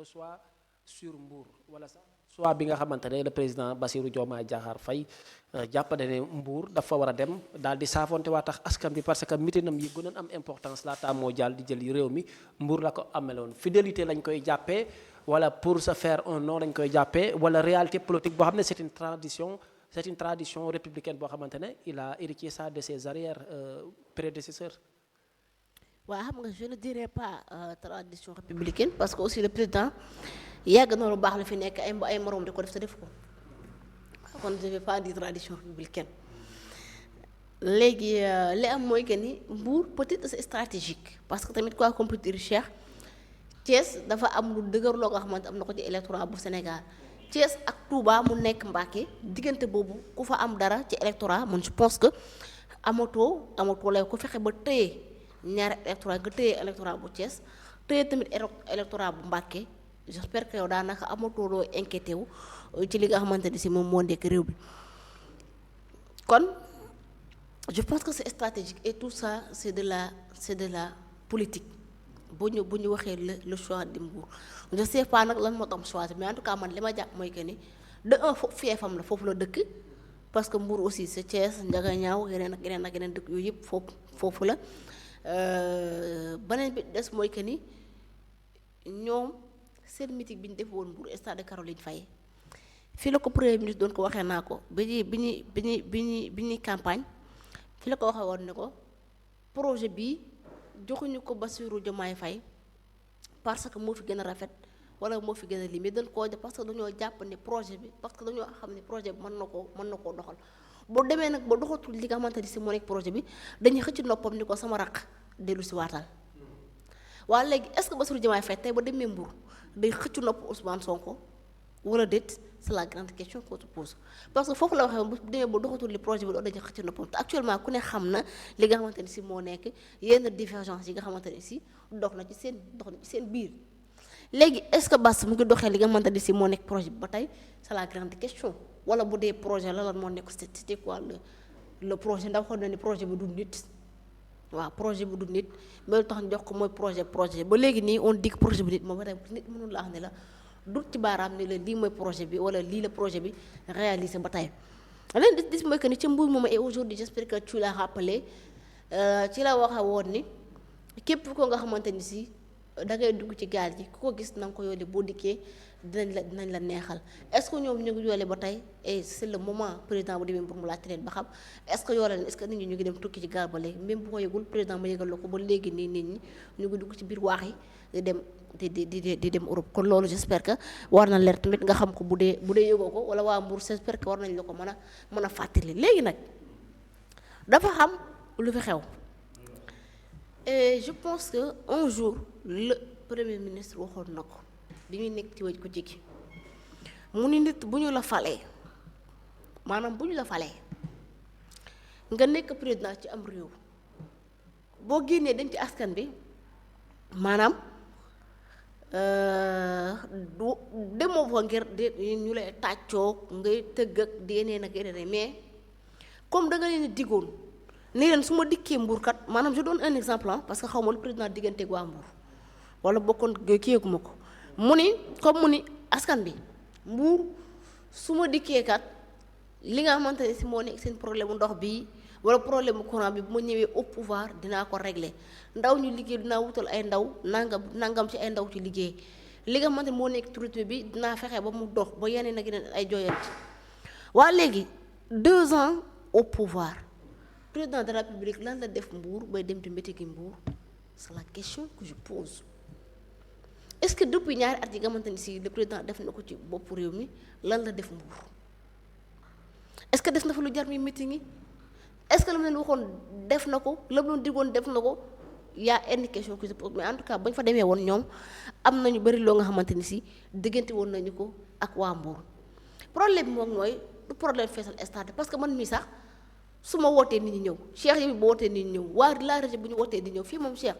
soit sur Mbour wala sax soit bi nga xamante ne le président Bassirou Diomaye Diakhar Faye jàppale ne Mbour dafa war a dem daal di saafonte waa tax askan bi parce que mitinam yi gënoon am importance laata moo jàll di jël réew mi Mbour la ko ameloon fidélité lañ koy jàppee wala pour se faire un nom lañ koy jàppee wala réalité politique boo xam ne c'est une tradition républicaine boo xamante ne il a hérité ça de ses arrière prédécesseurs. waaw xam nga je ne dirais pas tradition républicaine parce que aussi le président yàgg na lu baax la fi nekk ay morom di ko def te def ko kon je vais pas dire tradition républicaine léegi li am mooy que ni Mbour peut-être c'est stratégique parce que tamit quoi qu'on peut dire Cheikh Thiès dafa am lu dëgër loo nga xamante am na ko ci électorat bu Sénégal Thiès ak Touba mu nekk Mbacké diggante boobu ku fa am dara ci électorat man je pense que amatoo lay ko fexe ba téye ñaari électorat nga téye électorat bu Thiès téye tamit électorat bu Mbacké j'espère que yow daanaka amatoo loo inquiété wu ci li nga xamante ni si moom moo nekk réew bi kon je pense que c'est stratégique et tout ça c'est de la politique bu ñu waxee le choix de Mbour je sais pas nag lan moo tax choix mais en tout cas man li ma jàpp mooy que ni de un fiefam la foofu la dëkk parce que Mbour aussi c'est Thiès Ndiaganiao yeneen ak yeneen dëkk yooyu yëpp foofu la beneen bi des mooy que ni ñoom seen meeting bi ñu def woon Mbour stade Caroline Faye fii la ko premier ministre doon ko waxee naa ko bi ñuy campagne fii la ko waxee woon ne ko projet bi joxuñu ko Bassirou Diomaye Faye parce que moo fi gën a rafet wala moo fi gën a limé dañ koo parce que dañoo jàpp ne projet bi parce que dañoo xam ne projet bi mën na koo doxal boo demee nag ba doxatul li nga xamante ni si moo nekk projet bi dañuy xëcc noppam ni ko sama raq dellu si waatal waaye léegi est-ce que Bassirou Diomaye Faye tey ba demee Mbour day xëcc nopp Ousmane Sonko wala déet c'est la grande question qu'on se pose parce que foofu la waxee bu demee ba doxatul li projet bi doon dañuy xëcc noppam te actuellement ku ne xam na li nga xamante ni si moo nekk yenn divergence yi nga xamante ni si dox na ci seen biir léegi est-ce que Bass mu ngi doxee li nga xamante ni si moo nekk projet bi ba tey c'est la grande question wala bu dee projet la lan moo nekk c'était quoi le projet ndax xam na ni projet bi du nit waaw projet bi du nit mais lu tax ñu jox ko mooy projet ba léegi nii on dit que projet bi nit moom ba tey nit mënul la wax ne la dut ci baaraam ne la lii mooy projet bi wala lii la projet bi réalisé ba tey leen dis mooy que ni ci Mbour moom et aujourd'hui j'espère que tu l'as rappelé ci la waxa woon ni képp ko nga xamante ni si da ngay dugg ci gaal gi ku ko gis na nga ko yoole boo dikkee dinañ la neexal est-ce que ñoom ñu ngi yoole ba tey et c'est le moment président bu demee Mbour mu laajte leen ba xam est-ce que yoole leen est-ce que nit ñi ñu ngi dem tukki ci gaal ba léegi même bu ko yëgul président ma yëgal la ko ba léegi nii nit ñi ñu ngi dugg ci biir waax yi di dem Europe kon loolu j'espère que war na leer tamit nga xam ko bu dee yëgoo ko wala waa Mbour j'espère que war nañ la ko mën a fàttali léegi nag dafa xam lu fi xew et je pense que un jour le premier ministre waxoon na ko bi ñuy nekk ci wëj ko jigi mu ni nit bu ñu la falee maanaam bu ñu la falee nga nekk président ci am réew boo génnee dañ ci askan bi maanaam du demoo fa ngir ñu lay tàccoog ngay tëgg ak di yeneen ak yeneen mais comme da nga leen diggoon ni leen su ma dikkee Mbour kat maanaam je donne un exemple parce que xaw ma lu président digganteeg waa Mbour wala bokkoon kiyeeguma ko mu ni comme mu ni askan bi Mbour su ma dikkee kat li nga xamante ne si moo nekk seen problème mu ndox bi wala problème mu courant bi bu ma ñëwee au pouvoir dinaa ko régler ndaw ñu liggéey dinaa wutal ay ndaw nangam ci ay ndaw ci liggéey li nga xamante ne moo nekk tourisme bi dinaa fexe ba mu dox ba yeneen ak yeneen ay jooyanti waa léegi 2 ans au pouvoir président de la République lan la def Mbour bay dem di météo Mbour c'est la question que je pose est-ce que depuis ñaari at yi nga xamante ni si le président def na ko ci bopp réew mi lan la def Mbour est-ce que def na fa lu jar mi meeting yi est-ce que la mu leen waxoon def na ko la mu leen diggoon def na ko y a une question que je pose mais en tout cas bañ fa demee woon ñoom am nañu bëri loo nga xamante ni si diggante woon nañu ko ak waa Mbour problème bi moom mooy du problème feesal stade parce que man mii sax su ma wootee nit ñi ñëw Cheikh yi bu wootee nit ñi ñëw waa la région bu ñu wootee nit ñi ñëw fii moom Cheikh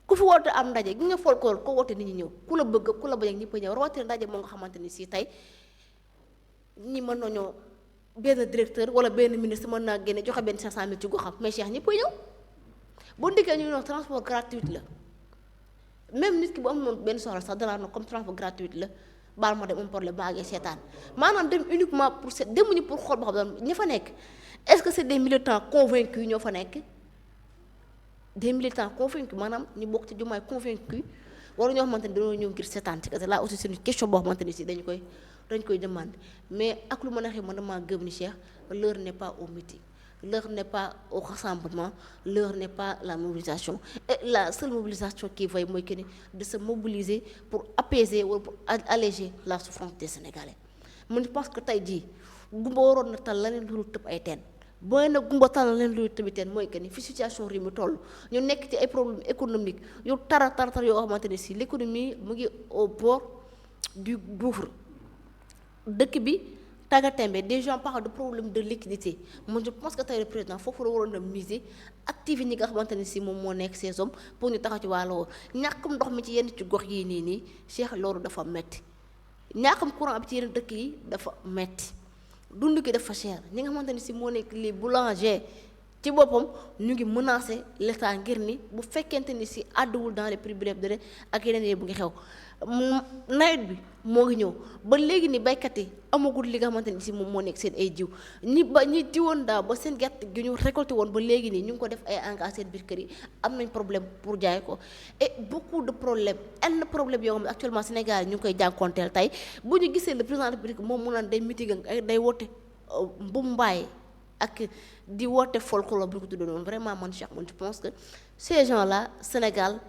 ku fi woote am ndaje gi nga folklore ko wootee nit ñi ñëw ku la bëgg ku la bañ ak ñëpp a ñëw rawatina ndaje moo nga xamante ni si tey ñi mën nañoo benn directeur wala benn ministre mën naa génne joxe benn 500000 ci goxam mais Cheikh ñëpp a ñëw boo ndikkee ñu ne transport gratuit la même nit ki bu am noonu benn soxla sax danaa no comme transport gratuit la baal ma dem un problème baa ngee seetaan maanaam dem uniquement pour seet demuñu pour xool ba xam ña fa nekk est-ce que c'est des militants convaincus ñoo fa nekk des militants convaincus maanaam ñu bokk ci Diomaye convaincus wala ñoo xamante ni dañoo ñëw ngir seetaan ci là aussi c'est une question boo xamante ni si dañ koy demander mais ak lu mën a xew man damaa gëm ni Cheikh l'heure n'est pas au meeting l'heure n'est pas au rassemblement l'heure n'est pas la mobilisation et la seule mobilisation qui vaille mooy que ni de se mobiliser pour apaiser wala pour alléger la souffrance des Sénégalais man je pense que tey jii gumba waroon na tal leneen lu tëb ay teen booy nag gumba tal leneen lu tëbi teen mooy que ni fi situation réew mi toll ñu nekk ci ay problèmes économiques yu tar yoo xamante ne si l'économie mu ngi au bord du gouffre dëkk bi tàggatémbe des gens parlent de problème de liquidité man je pense que tey le président foofu la waroon a miser activer ñi nga xamante ne si moom moo nekk ces hommes pour ñu taxaw ci wàllu woowu ñàkkam ndox mi ci yenn ci gox yii nii Cheikh loolu dafa metti ñàkkam courant bi ci yenn dëkk yi dafa metti dund gi dafa cher ñi nga xamante ne si moo nekk les boulangers ci boppam ñu ngi menacer l'état ngir ni bu fekkente ni si àdduwul dans les prix brefs délai ak yeneen yi bu ngi xew nawet bi moo ngi ñëw ba léegi ni baykat yi amagul li nga xamante ni si moom moo nekk seen ay jiw ñi jiwoon daaw ba seen gerte gi ñu récolté woon ba léegi nii ñu ngi ko def ay engrais seen biir kër yi am nañ problème pour jaay ko et beaucoup de problèmes problème yoo xam ne actuellement Sénégal yi ñu ngi koy jànkoonteel tey bu ñu gisee le président de la République moom mu naan day meeting day woote mbumbaay ak di woote folklore bu ñu ko tuddee noonu vraiment man Cheikh man je pense que ces gens là Sénégal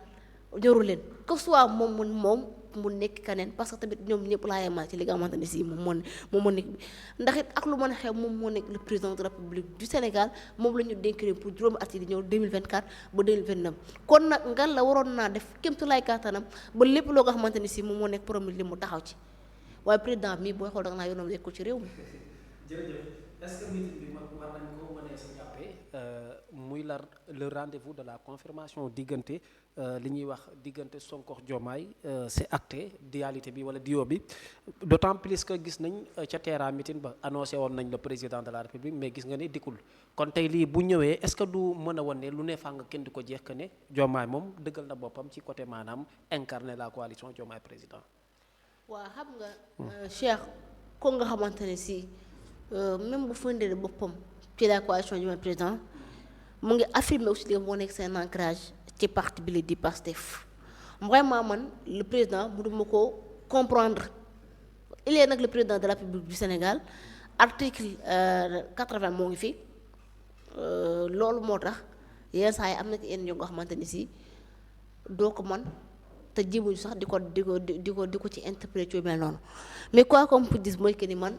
ñoru leen que soit moom mu nekk keneen parce que tamit ñoom ñëpp laa yemal ci li nga xamante ne si moom moo nekk bi ndax it ak lu mën a xew moom moo nekk le président de la République du Sénégal moom la ñu dénk pour juróomi at yi di ñëw 2024 ba 2029 kon nag ngan la waroon naa def kéemtulaay kàttanam ba lépp loo nga xamante ne si moom moo nekk promis li mu taxaw ci waaye président mi booy xool da nga naa yoonam nekkul ci réew mi. jërëjëf est-ce que meeting bi war nañ ko mënee sa jàppee muy le rendez-vous de la confirmation diggante li ñuy wax diggante Sonko Diomaye c'est acté dualité bi wala duo bi d'autant plus que gis nañ ca terrain meeting ba annoncé woon nañ le président de la République mais gis nga ne dikkul kon tey lii bu ñëwee est-ce que du mën a wan ne lu ne faa nga kenn di ko jeex que ne Diomaye moom dëggal na boppam ci côté maanaam incarner la coalition Diomaye président. waaw xam nga Cheikh ko nga xamante ne si même bu fëndee boppam ci la coalition Diomaye président mu ngi affirmer aussi li moo nekk seen ancrage ci parti bi la di Pastef vraiment man le président mënuma ko comprendre il est nag le président de la République du Sénégal article 80 moo ngi fi loolu moo tax yenn saa yi am na ci yenn yoo nga xamante ni si doo ko man te jibuñu sax di ko ci interpréter yu mel noonu mais quoi qu'on puisse dire mooy que ni man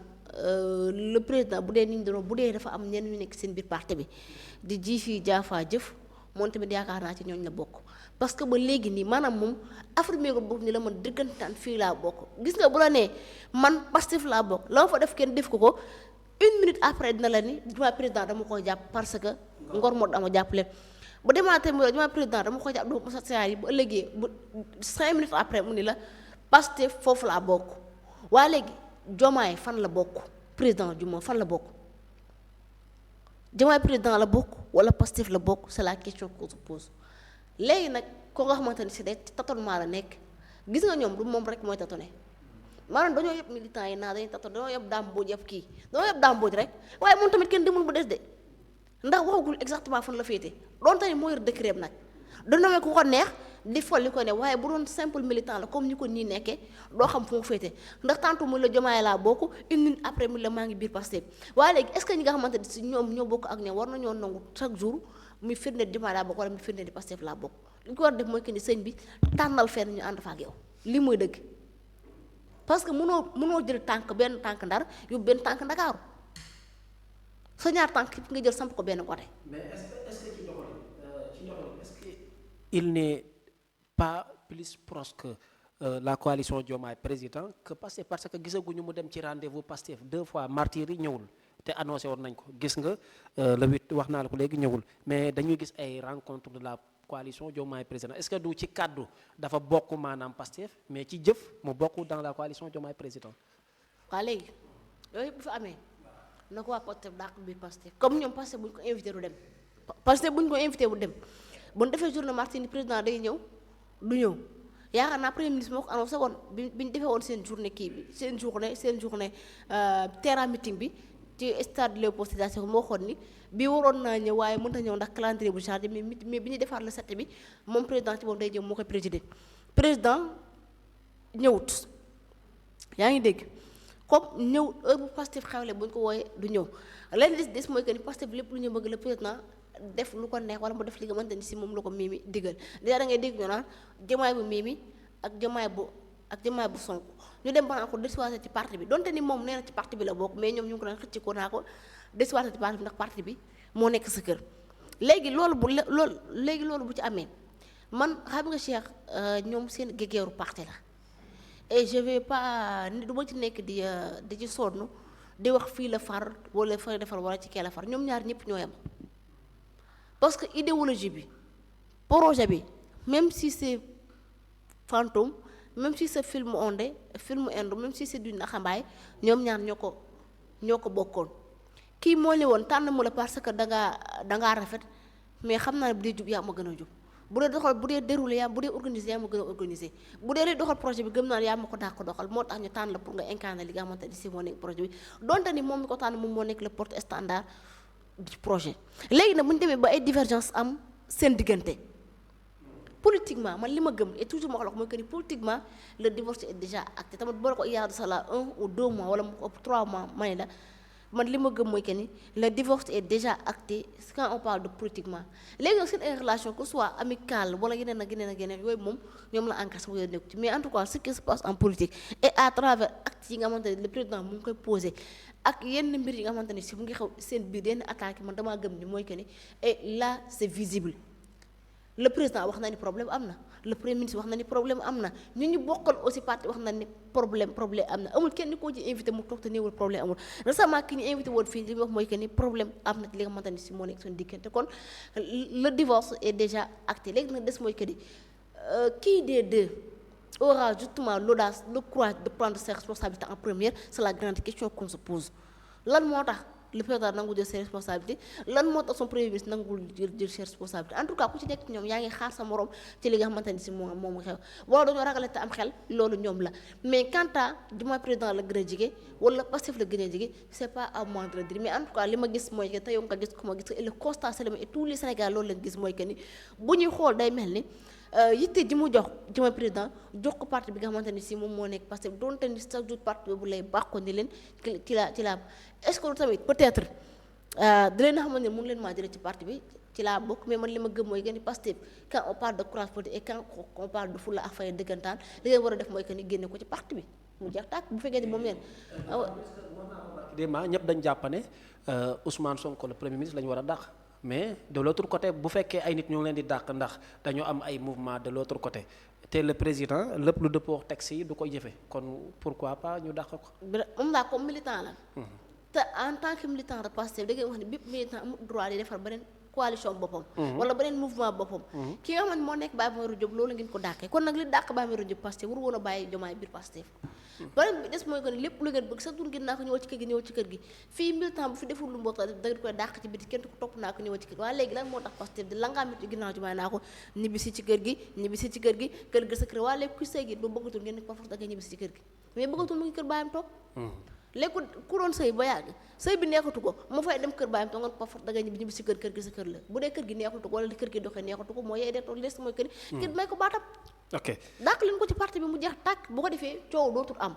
le président bu dee nit ñi doon bu dee dafa am ñenn ñu nekk seen biir parti bi di ji fii jaafaa jëf moom tamit yaakaar naa ci ñooñu la bokk parce que ba léegi nii maanaam moom affirmé ko boobu ni la man dëggantaan fii laa bokk gis nga bu la nee man Pastef laa bokk la ma fa def kenn def ko une minute après dina la ni Diomaye président dama ko jàpp parce que ngor moo dama jàpp leen bu demaatee mu Diomaye président dama ko jàpp du sa yi bu ëllëgee bu 5 minutes après mu ni la Pastef foofu laa bokk waa léegi Diomaye fan la bokk président Diomaye fan la bokk Diomaye président la bokk wala Pastef la bokk c'est la question qu'on se pose léegi nag ko nga xamante ni si day tâtonnement la nekk gis nga ñoom du moom rek mooy tâtonner maanaam dañoo yëpp militants yi naa dañuy tâtonner dañoo yëpp dàmbooj yëpp kii dañoo yëpp dàmbooj rek waaye moom tamit kenn demul bu des de ndax waxagul exactement fan la féete doon tamit moo yor décret nag du nomee ku ko neex di fol li ko ne waaye bu doon simple militant la comme ni ko nii nekkee doo xam fu mu féete ndax tantôt mu la Diomaye laa bokk une minute après mu la maa ngi biir Pastef waaye léegi est-ce que ñi nga xamante ne si ñoom ñoo bokk ak ñoom war nañoo nangu chaque jour muy firnde Diomaye laa bokk wala muy firnde di Pastef laa bokk li ko war a def mooy que ni sëñ bi tànnal fenn ñu ànd fa ak yow lii mooy dëgg parce que mënoo jël tànk benn tànk Ndar yóbbu benn tànk Ndakaaru sa ñaar tànk nga jël samp ko benn côté. mais est-ce que ci doxalin est-ce que il n'est pas plus proche que la coalition Diomaye président que Pastef parce que gisaguñu mu dem ci rendez-vous Pastef 2 fois martyrs yi ñëwul te annoncé woon nañ ko gis nga le 8 wax naa la ko léegi ñëwul mais dañuy gis ay rencontre de la coalition Diomaye président est-ce que du ci kaddu dafa bokk maanaam Pastef mais ci jëf mu bokk dans la coalition Diomaye président. waaw léegi yooyu bu fa amee na ko waa Pastef dàq biir Pastef comme ñoom Pastef bu ñu ko invité du dem Pastef bu ñu ko invité bu dem bu ñu defee journée martyrs ni président day ñëw du ñëw yaakaar naa premier ministre moo ko annoncé woon bi ñu defee woon seen journée kii bi seen journée terrain meeting bi ci stade Léopold Sédar Senghor moo xoon ni bi waroon naa ñëw waaye mënta ñëw ndax calendrier bu chargé mais bi ñuy defaat le 7 bi moom président ci moom day jëm moo koy président ñëwut yaa ngi dégg comme ñëw heure bu Pastef xewle bu ñu ko wooyee du ñëw leen des mooy que ni Pastef lépp lu ñu bëgg le président def lu ko neex wala mu def li nga xamante ni si moom la ko Mimi digal déjà da ngay dégg ñu naan jamaay bu Mimi ak jamaay bu Sonko ñu dem ba ko desuwaat ci parti bi donte ni moom nee na ci parti bi la bokk mais ñoom ñu ngi ko daan xëcc ko naa ko desuwaat ci parti bi ndax parti bi moo nekk sa kër léegi loolu bu ci amee man xam nga Cheikh ñoom seen gégeeru parti la et je vais pas du ma ci nekk di ci sonn di wax fii la far wala fay defar wala ci kee la far ñoom ñaar ñëpp ñoo yem parce que idéologie bi projet bi même si c'est fantôme même si c'est film indo même si c'est du naxambaay ñoom ñaar ñoo ko bokkoon kii moo ne woon tànn mu la parce que dangaa rafet mais xam naa ne bu dee jub yaa ma gën a jub bu dee doxal bu dee déroulé bu dee organisé yaa ma gën a organisé bu dee doxal projet bi gëm naa yaa ma ko daa ko doxal moo tax ñu tànn la pour nga incarner li nga xamante ni si moo nekk projet bi donte ni moom mi ko tànn moom moo nekk le porte standard du projet léegi nag bu ñu demee ba ay divergence am seen diggante politiquement man li ma gëm et toujours ma wax la ko mooy que ni politiquement le divorce est déjà acté tamit boo ko il y a de cela 1 ou 2 mois wala mu ëpp 3 mois ma ne la man li ma gëm mooy que ni le divorce est déjà acté quand on parle de politiquement léegi nag seen ay relation que soit amicale wala yeneen ak yeneen yooyu moom ñoom la encaissé wala nekku ci mais en tout cas ce qui se passe en politique et à travers actes yi nga xamante ne le président mu ngi koy posé ak yenn mbir yi nga xamante ne si mu ngi xew seen biir yenn attaque man damaa gëm ni mooy que ni et là c'est visible le président wax na ni problème am na le premier ministre wax na ni problème am na ñu bokkal aussi parti wax na ni problème am na amul kenn koo ci invité mu toog te néewul problème amul récemment ki ñu invité woon fii li mu wax mooy que ni problème am na ci li nga xamante ni si moo nekk seen diggante kon le divorce est déjà acté léegi nag des mooy que ni qui des deux aura justement l'audace le courage de prendre ses responsabilités en première c'est la grande question qu'on se pose lan moo tax le président nangu jël ses responsabilités lan moo tax son premier ministre nangul jël ses responsabilités en tout cas ku ci nekk ci ñoom yaa ngi xaar sa morom ci li nga xamante ni si moom xew wala dañoo ragale te am xel loolu ñoom la mais quant à Diomaye président la gën a jege wala Pastef la gën a jege c'est pas à moi de le dire mais en tout cas li ma gis mooy que te yow nga gis ko ma gis ko et le constat c'est le même et tous les Sénégalais loolu lañ gis mooy que ni bu ñuy xool day mel ni yitte ji mu jox Diomaye président jox ko parti bi nga xamante ni si moom moo nekk parce que doonte ni chaque jour parti boobu lay bàqoon ni leen ci la est-ce que tamit peut-être di leen xamante ne mënu leen maa jëlee ci parti bi ci laa bokk mais man li ma gëm mooy que ni Pastef quand on parle de courage politique et quand on parle de fulla ak fayda dëggantaan li ngeen war a def mooy que ni génne ko ci parti bi mu jeex tàkk bu fekkee ni moom leen ñëpp dañ jàpp ne Ousmane Sonko le premier ministre la ñu war a dàq mais de l'autre côté bu fekkee ay nit ñoo ngi leen di dàq ndax dañoo am ay mouvement de l'autre côté te le président lépp lu dëppoo texte yi du koy jëfe kon pourquoi pas ñu dàq ko. moom laa comme militant la. te en tant que militant de Pastef da ngay wax ne bépp militant amul droit di defar beneen coalition boppam. wala beneen mouvement boppam. ki nga xamante moo nekk Baye Mayoro Diop loolu ngeen ko dàqee kon nag li dàq Baye Mayoro Diop Pastef waru woon a bàyyi Diomaye biir Pastef. beneen bi des mooy que ni lépp lu ngeen bëgg sax dun ngeen naa ko ñëwal ci kër gi fii militant bu fi deful lu mbokk da ngeen koy dàq ci biti kenn ko topp naa ko ñëwal ci kër gi waaye léegi lan moo tax Pastef di langaamit ci ginnaaw Diomaye naa ko ñibbisi ci kër gi kër gi sa kër waaye léegi ku sëy gi ba bëggatul ngeen ne ko force da ngay ñibbisi ci kër gi mais bëggatul mu ngi kër baayam toog léegi ku doon sëy ba yàgg sëy bi neexatu ko mu fay dem kër baayam toog nga ko force da ngay ñibbi si kër gi sa kër la bu dee kër gi neexatu ko wala kër gi doxee neexatu ko moo yey dee toog les mooy kër gi may ko baatam ok dàq leen ko ci parti bi mu jeex tàkk bu ko defee coow dootul am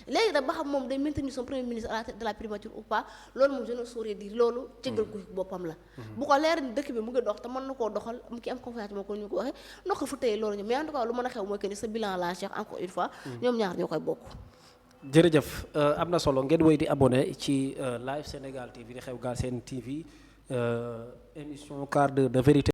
léegi nag ba xam moom day maintenir son premier ministre à la tête de la primature ou pas loolu moom je ne saurais dire loolu cëggal ko boppam la bu ko leer ni dëkk bi mu ngi dox te mën na koo doxal mu ki am confiance moo ko ñu ko waxee noo ko fa tëye loolu ñu mais en tout cas lu mën a xew mooy que ni sa bilan la Cheikh encore une fois ñoom ñaar ñoo koy bokk jërëjëf am na solo ngeen woy di abonné ci live Sénégal TV di xew Galsen TV émission quart d'heure de vérité